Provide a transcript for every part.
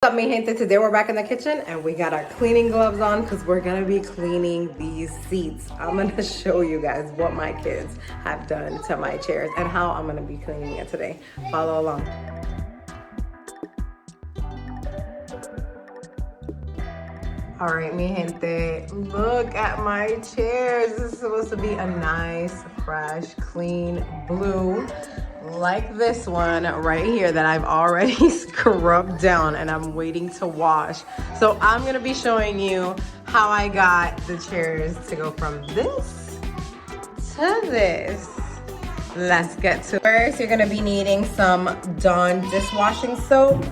up, mi gente? Today we're back in the kitchen and we got our cleaning gloves on because we're gonna be cleaning these seats. I'm gonna show you guys what my kids have done to my chairs and how I'm gonna be cleaning it today. Follow along. All right, mi gente, look at my chairs. This is supposed to be a nice, fresh, clean blue, like this one right here that I've already scrubbed down and I'm waiting to wash. So I'm gonna be showing you how I got the chairs to go from this to this. Let's get to it. First, you're gonna be needing some Dawn dishwashing soap,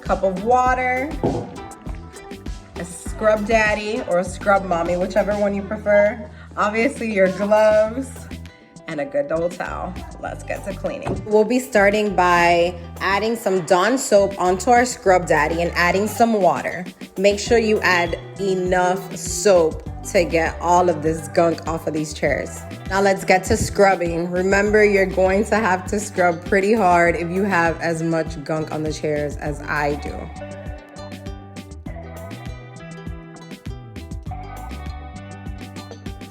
cup of water, a scrub daddy or a scrub mommy, whichever one you prefer. Obviously your gloves and a good old towel. Let's get to cleaning. We'll be starting by adding some Dawn soap onto our scrub daddy and adding some water. Make sure you add enough soap to get all of this gunk off of these chairs. Now let's get to scrubbing. Remember, you're going to have to scrub pretty hard if you have as much gunk on the chairs as I do.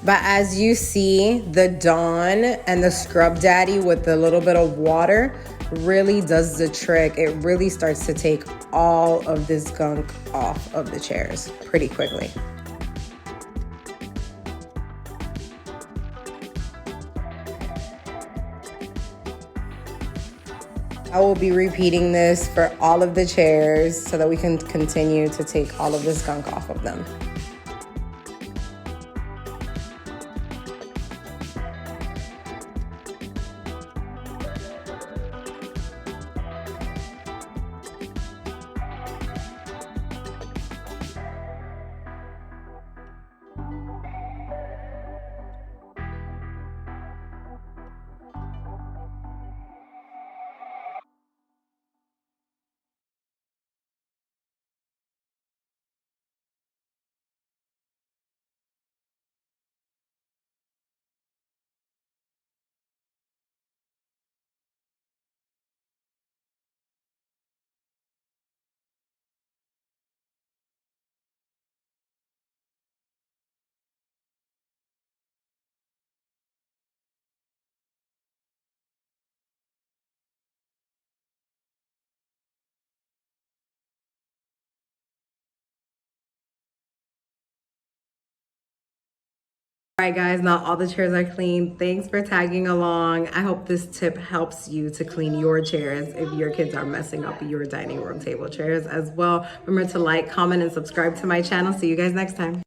But as you see, the Dawn and the Scrub Daddy with a little bit of water really does the trick. It really starts to take all of this gunk off of the chairs pretty quickly. I will be repeating this for all of the chairs so that we can continue to take all of this gunk off of them. All right, guys, now all the chairs are clean. Thanks for tagging along. I hope this tip helps you to clean your chairs if your kids are messing up your dining room table chairs as well. Remember to like, comment, and subscribe to my channel. See you guys next time.